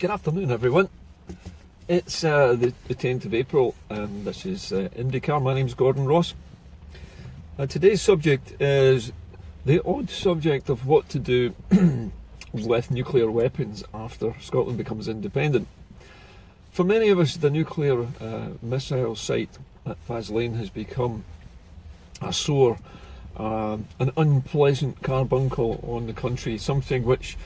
Good afternoon, everyone. It's the 10th of April, and this is Indycar. My name's Gordon Ross. Today's subject is the odd subject of what to do with nuclear weapons after Scotland becomes independent. For many of us, the nuclear missile site at Faslane has become a sore, an unpleasant carbuncle on the country, something which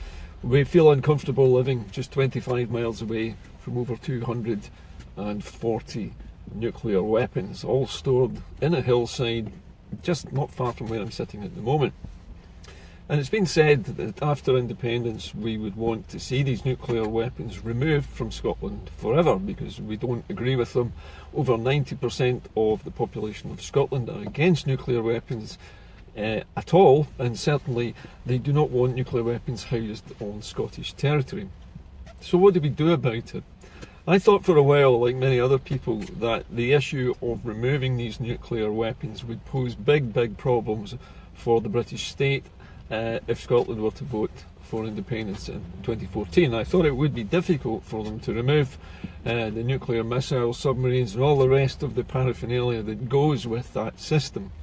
we feel uncomfortable living just 25 miles away from over 240 nuclear weapons, all stored in a hillside just not far from where I'm sitting at the moment. And it's been said that after independence we would want to see these nuclear weapons removed from Scotland forever because we don't agree with them. Over 90% of the population of Scotland are against nuclear weapons at all, and certainly they do not want nuclear weapons housed on Scottish territory. So what do we do about it? I thought for a while, like many other people, that the issue of removing these nuclear weapons would pose big problems for the British state if Scotland were to vote for independence in 2014. I thought it would be difficult for them to remove the nuclear missiles, submarines and all the rest of the paraphernalia that goes with that system.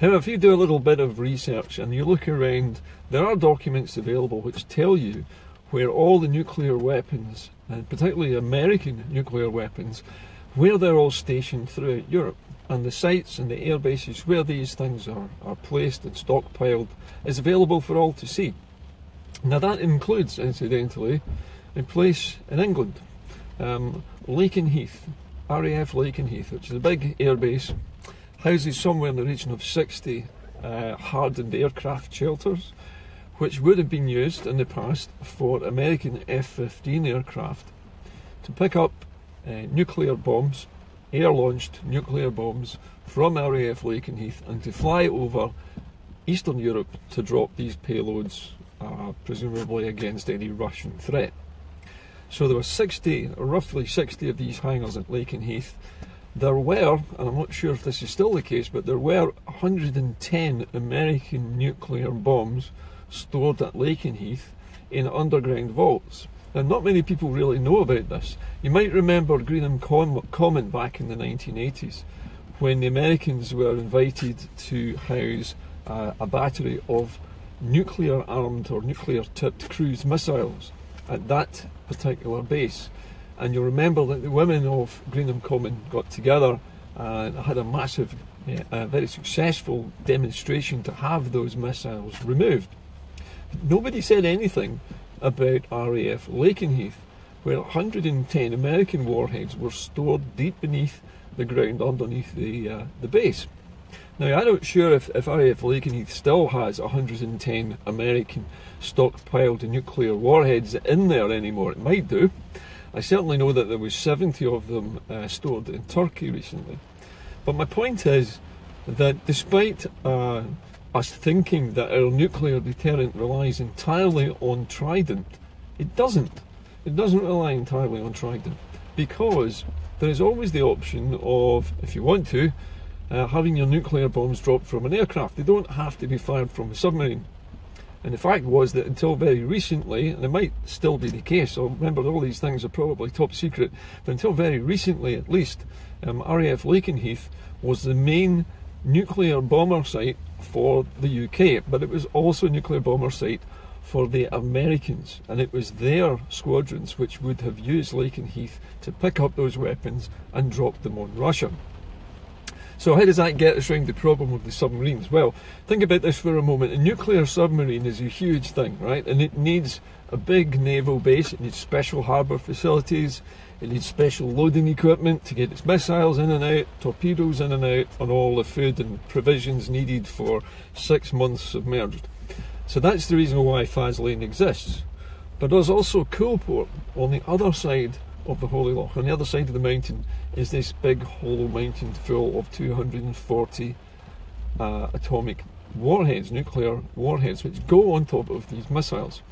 However, if you do a little bit of research and you look around, there are documents available which tell you where all the nuclear weapons, and particularly American nuclear weapons, where they're all stationed throughout Europe. And the sites and the air bases where these things are placed and stockpiled is available for all to see. Now that includes, incidentally, a place in England, Lakenheath, RAF Lakenheath, which is a big air base, houses somewhere in the region of 60 hardened aircraft shelters, which would have been used in the past for American F-15 aircraft to pick up nuclear bombs, air-launched nuclear bombs from RAF Lakenheath, and to fly over Eastern Europe to drop these payloads, presumably against any Russian threat. So there were roughly 60 of these hangars at Lakenheath. There were, and I'm not sure if this is still the case, but there were 110 American nuclear bombs stored at Lakenheath in underground vaults. And not many people really know about this. You might remember Greenham Common back in the 1980s, when the Americans were invited to house a battery of nuclear-armed or nuclear-tipped cruise missiles at that particular base. And you'll remember that the women of Greenham Common got together and had a massive, very successful demonstration to have those missiles removed. Nobody said anything about RAF Lakenheath, where 110 American warheads were stored deep beneath the ground underneath the base. Now, I'm not sure if RAF Lakenheath still has 110 American stockpiled nuclear warheads in there anymore. It might do. I certainly know that there was 70 of them stored in Turkey recently. But my point is that despite us thinking that our nuclear deterrent relies entirely on Trident, it doesn't. It doesn't rely entirely on Trident, because there is always the option of, if you want to, having your nuclear bombs dropped from an aircraft. They don't have to be fired from a submarine. And the fact was that until very recently, and it might still be the case, so remember all these things are probably top secret, but until very recently at least, RAF Lakenheath was the main nuclear bomber site for the UK, but it was also a nuclear bomber site for the Americans, and it was their squadrons which would have used Lakenheath to pick up those weapons and drop them on Russia. So how does that get us around the problem of the submarines? Well, think about this for a moment. A nuclear submarine is a huge thing, right? And it needs a big naval base, it needs special harbour facilities, it needs special loading equipment to get its missiles in and out, torpedoes in and out, and all the food and provisions needed for 6 months submerged. So that's the reason why Faslane exists. But there's also Coolport on the other side of the Holy Loch. On the other side of the mountain is this big hollow mountain full of 240 atomic warheads, nuclear warheads, which go on top of these missiles.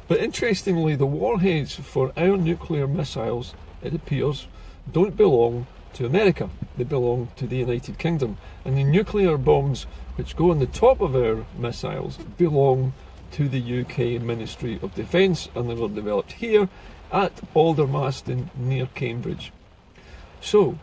But interestingly, the warheads for our nuclear missiles, it appears, don't belong to America. They belong to the United Kingdom. And the nuclear bombs which go on the top of our missiles belong to the UK Ministry of Defence, and they were developed here at Aldermaston near Cambridge. So,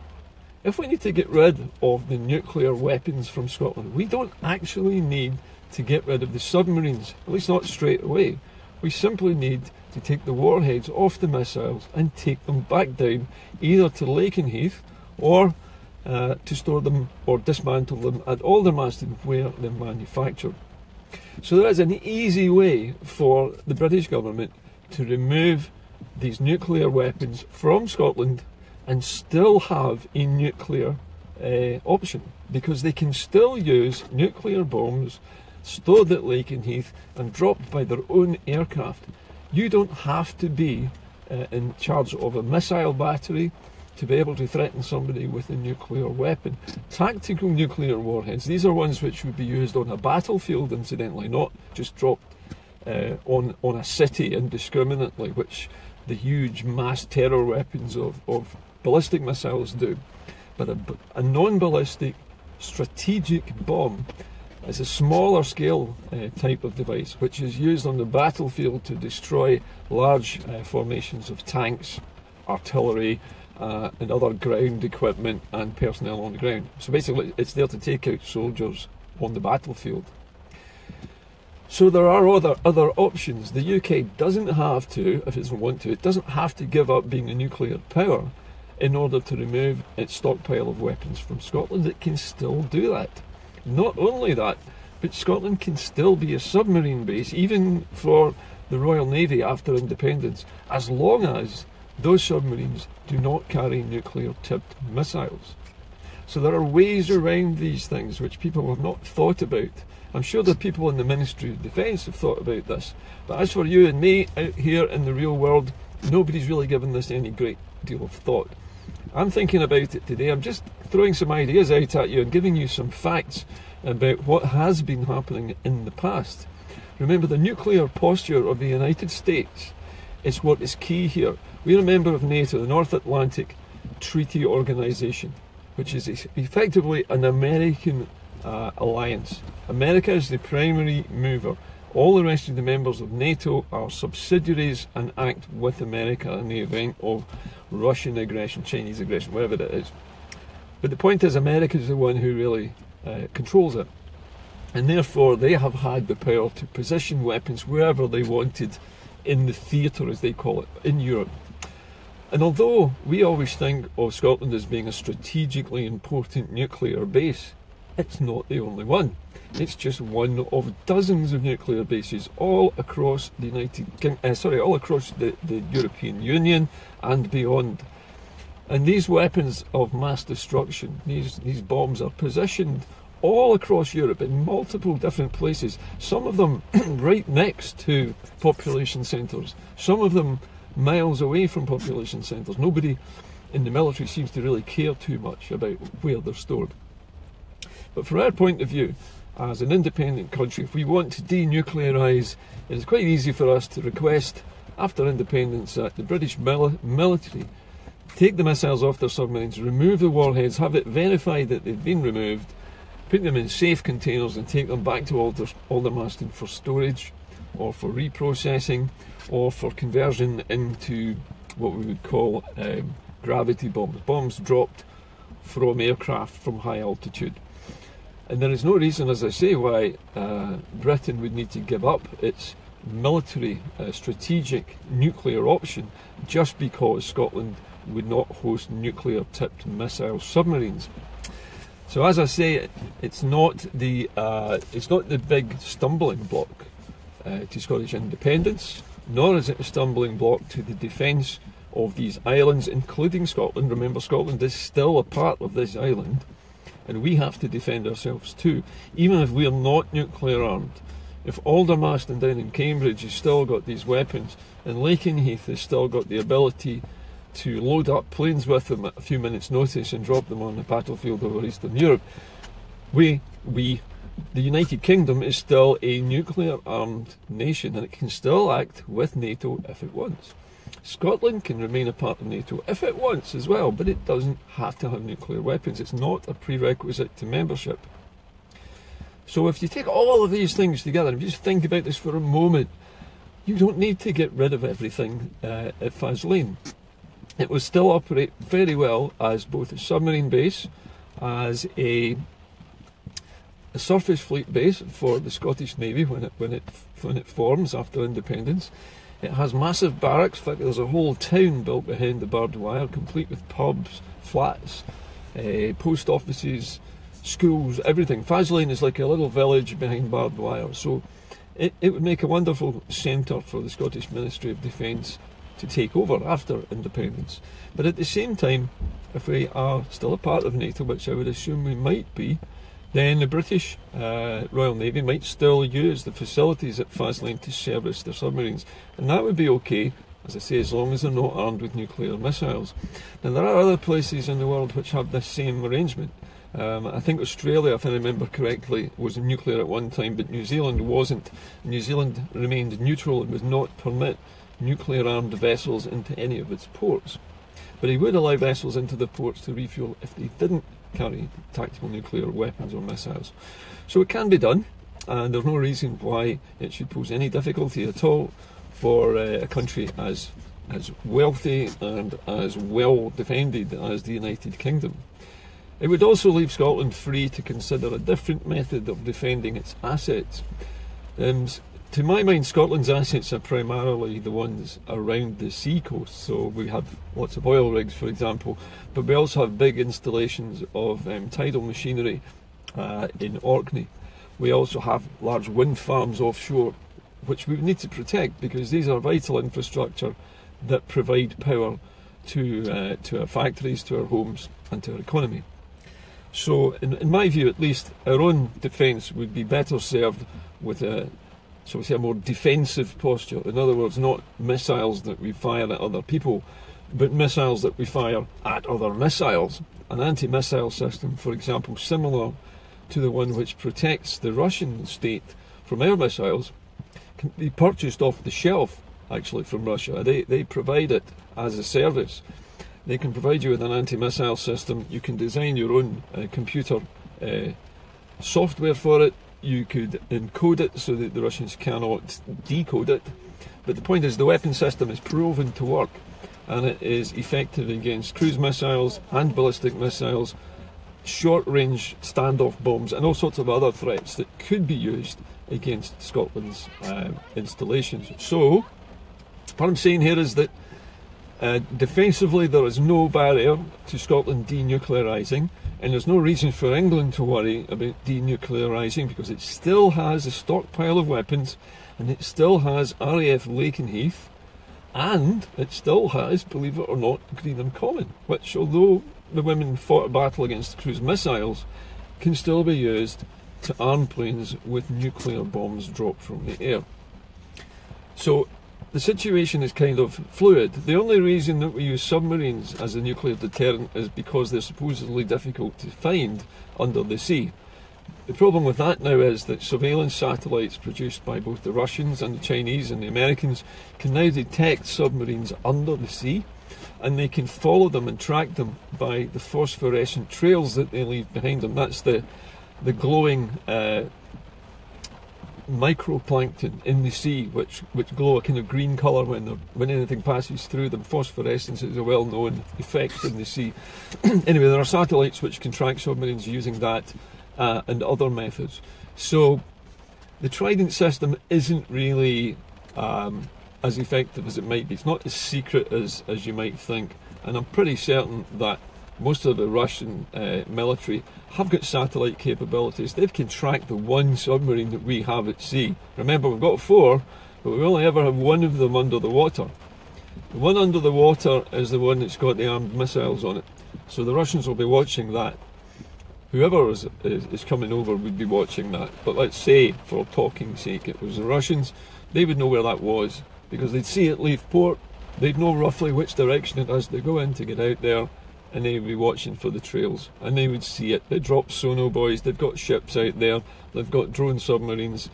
if we need to get rid of the nuclear weapons from Scotland, we don't actually need to get rid of the submarines, at least not straight away. We simply need to take the warheads off the missiles and take them back down, either to Lakenheath or to store them or dismantle them at Aldermaston, where they're manufactured. So there is an easy way for the British government to remove these nuclear weapons from Scotland and still have a nuclear option, because they can still use nuclear bombs stored at Lakenheath and dropped by their own aircraft. You don't have to be in charge of a missile battery to be able to threaten somebody with a nuclear weapon. Tactical nuclear warheads, these are ones which would be used on a battlefield, incidentally, not just dropped on a city indiscriminately, which the huge mass terror weapons of ballistic missiles do. But a non-ballistic strategic bomb is a smaller scale type of device, which is used on the battlefield to destroy large formations of tanks, artillery, and other ground equipment and personnel on the ground. So basically it's there to take out soldiers on the battlefield. So there are other options. The UK doesn't have to, if it doesn't want to, it doesn't have to give up being a nuclear power in order to remove its stockpile of weapons from Scotland. It can still do that. Not only that, but Scotland can still be a submarine base, even for the Royal Navy after independence, as long as those submarines do not carry nuclear-tipped missiles. So there are ways around these things which people have not thought about. I'm sure the people in the Ministry of Defence have thought about this, but as for you and me out here in the real world, nobody's really given this any great deal of thought. I'm thinking about it today. I'm just throwing some ideas out at you and giving you some facts about what has been happening in the past. Remember, the nuclear posture of the United States is what is key here. We're a member of NATO, the North Atlantic Treaty Organization, which is effectively an American alliance. America is the primary mover. All the rest of the members of NATO are subsidiaries and act with America in the event of Russian aggression, Chinese aggression, whatever it is. But the point is, America is the one who really controls it. And therefore, they have had the power to position weapons wherever they wanted in the theatre, as they call it, in Europe. And although we always think of Scotland as being a strategically important nuclear base, it's not the only one. It's just one of dozens of nuclear bases all across the all across the European Union and beyond. And these weapons of mass destruction, these bombs, are positioned all across Europe in multiple different places. Some of them right next to population centres. Some of them miles away from population centres. Nobody in the military seems to really care too much about where they're stored. But from our point of view, as an independent country, if we want to denuclearise, it is quite easy for us to request, after independence, that the British military take the missiles off their submarines, remove the warheads, have it verified that they've been removed, put them in safe containers and take them back to Aldermaston for storage, or for reprocessing, or for conversion into what we would call gravity bombs, bombs dropped from aircraft from high altitude. And there is no reason, as I say, why Britain would need to give up its military strategic nuclear option just because Scotland would not host nuclear-tipped missile submarines. So, as I say, it's not the big stumbling block to Scottish independence, nor is it a stumbling block to the defence of these islands, including Scotland. Remember, Scotland is still a part of this island, and we have to defend ourselves too, even if we're not nuclear armed. If Aldermaston down in Cambridge has still got these weapons, and Lakenheath has still got the ability to load up planes with them at a few minutes' notice and drop them on the battlefield over Eastern Europe, the United Kingdom is still a nuclear armed nation, and it can still act with NATO if it wants. Scotland can remain a part of NATO if it wants as well, but it doesn't have to have nuclear weapons. It's not a prerequisite to membership. So if you take all of these things together, if you just think about this for a moment, you don't need to get rid of everything at Faslane. It will still operate very well as both a submarine base, as a surface fleet base for the Scottish Navy when it forms after independence. It has massive barracks. In fact, there's a whole town built behind the barbed wire, complete with pubs, flats, post offices, schools, everything. Faslane is like a little village behind barbed wire, so it would make a wonderful centre for the Scottish Ministry of Defence to take over after independence. But at the same time, if we are still a part of NATO, which I would assume we might be, then the British Royal Navy might still use the facilities at Faslane to service their submarines, and that would be okay, as I say, as long as they're not armed with nuclear missiles. Now, there are other places in the world which have this same arrangement. I think Australia, if I remember correctly, was nuclear at one time, but New Zealand wasn't. New Zealand remained neutral and would not permit nuclear-armed vessels into any of its ports. But he would allow vessels into the ports to refuel if they didn't carry tactical nuclear weapons or missiles. So it can be done, and there's no reason why it should pose any difficulty at all for a country as wealthy and as well defended as the United Kingdom. It would also leave Scotland free to consider a different method of defending its assets. To my mind, Scotland's assets are primarily the ones around the sea coast. So we have lots of oil rigs, for example, but we also have big installations of tidal machinery in Orkney. We also have large wind farms offshore, which we need to protect because these are vital infrastructure that provide power to our factories, to our homes and to our economy. So in my view at least, our own defence would be better served with a more defensive posture. In other words, not missiles that we fire at other people, but missiles that we fire at other missiles. An anti-missile system, for example, similar to the one which protects the Russian state from air missiles, can be purchased off the shelf actually from Russia. They provide it as a service. They can provide you with an anti-missile system. You can design your own computer software for it. You could encode it so that the Russians cannot decode it. But the point is, the weapon system is proven to work, and it is effective against cruise missiles and ballistic missiles, short-range standoff bombs, and all sorts of other threats that could be used against Scotland's installations. So, what I'm saying here is that defensively, there is no barrier to Scotland denuclearising, and there's no reason for England to worry about denuclearising because it still has a stockpile of weapons, and it still has RAF Lakenheath, and it still has, believe it or not, Greenham Common, which, although the women fought a battle against cruise missiles, can still be used to arm planes with nuclear bombs dropped from the air. So the situation is kind of fluid. The only reason that we use submarines as a nuclear deterrent is because they're supposedly difficult to find under the sea. The problem with that now is that surveillance satellites produced by both the Russians and the Chinese and the Americans can now detect submarines under the sea, and they can follow them and track them by the phosphorescent trails that they leave behind them. That's the glowing microplankton in the sea, which glow a kind of green colour when anything passes through them. Phosphorescence is a well-known effect in the sea. Anyway, there are satellites which can track submarines using that and other methods. So the Trident system isn't really as effective as it might be. It's not as secret as you might think, and I'm pretty certain that most of the Russian military have got satellite capabilities. They can track the one submarine that we have at sea. Remember, we've got 4, but we only ever have one of them under the water. The one under the water is the one that's got the armed missiles on it. So the Russians will be watching that. Whoever is coming over would be watching that. But let's say, for talking's sake, it was the Russians. They would know where that was, because they'd see it leave port. They'd know roughly which direction it has to go in to get out there, and they would be watching for the trails, and they would see it. They drop sonar buoys, they've got ships out there, they've got drone submarines.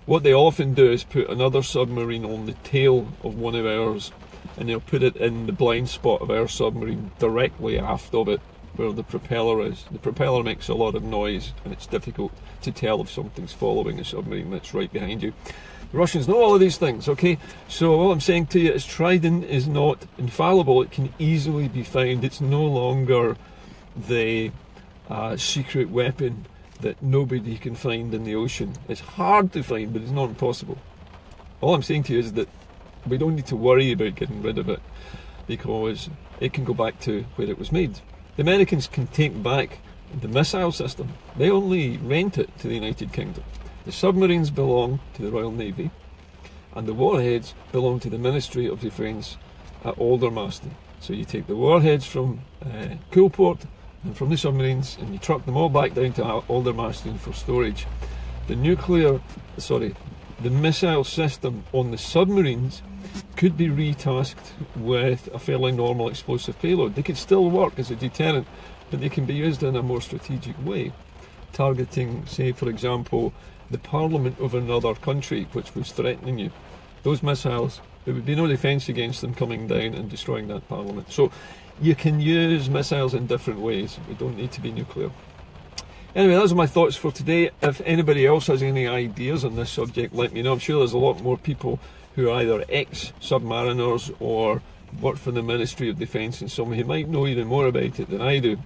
What they often do is put another submarine on the tail of one of ours, and they'll put it in the blind spot of our submarine directly aft of it, where the propeller is. The propeller makes a lot of noise, and it's difficult to tell if something's following a submarine that's right behind you. The Russians know all of these things, okay? So all I'm saying to you is Trident is not infallible. It can easily be found. It's no longer the secret weapon that nobody can find in the ocean. It's hard to find, but it's not impossible. All I'm saying to you is that we don't need to worry about getting rid of it, because it can go back to where it was made. The Americans can take back the missile system. They only rent it to the United Kingdom. The submarines belong to the Royal Navy, and the warheads belong to the Ministry of Defence at Aldermaston. So you take the warheads from Coolport and from the submarines, and you truck them all back down to Aldermaston for storage. The missile system on the submarines could be retasked with a fairly normal explosive payload. They could still work as a deterrent, but they can be used in a more strategic way, targeting, say, for example, the parliament of another country which was threatening you. Those missiles, there would be no defence against them coming down and destroying that parliament. So you can use missiles in different ways. We don't need to be nuclear. Anyway, those are my thoughts for today. If anybody else has any ideas on this subject, let me know. I'm sure there's a lot more people who are either ex-submariners or work for the Ministry of Defence, and some who might know even more about it than I do.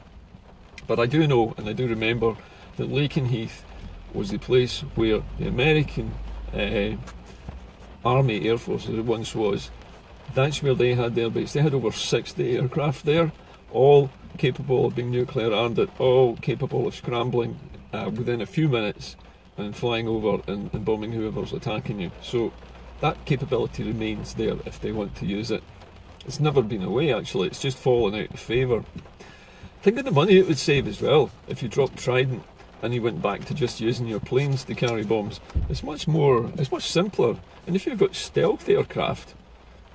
But I do know, and I do remember, that Lakenheath was the place where the American Army Air Force, as it once was, that's where they had their base. They had over 60 aircraft there, all capable of being nuclear armed, all capable of scrambling within a few minutes and flying over and bombing whoever's attacking you. So that capability remains there if they want to use it. It's never been away, actually. It's just fallen out of favour. Think of the money it would save as well if you dropped Trident and you went back to just using your planes to carry bombs. It's much simpler. And if you've got stealth aircraft,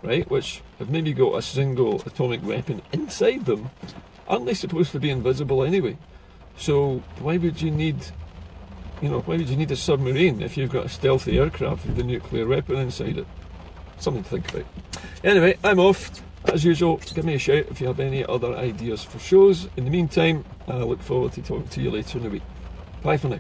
right, which have maybe got a single atomic weapon inside them, aren't they supposed to be invisible anyway? So why would you need a submarine if you've got a stealthy aircraft with a nuclear weapon inside it? Something to think about. Anyway, I'm off. As usual, give me a shout if you have any other ideas for shows. In the meantime, I look forward to talking to you later in the week. Bye for now.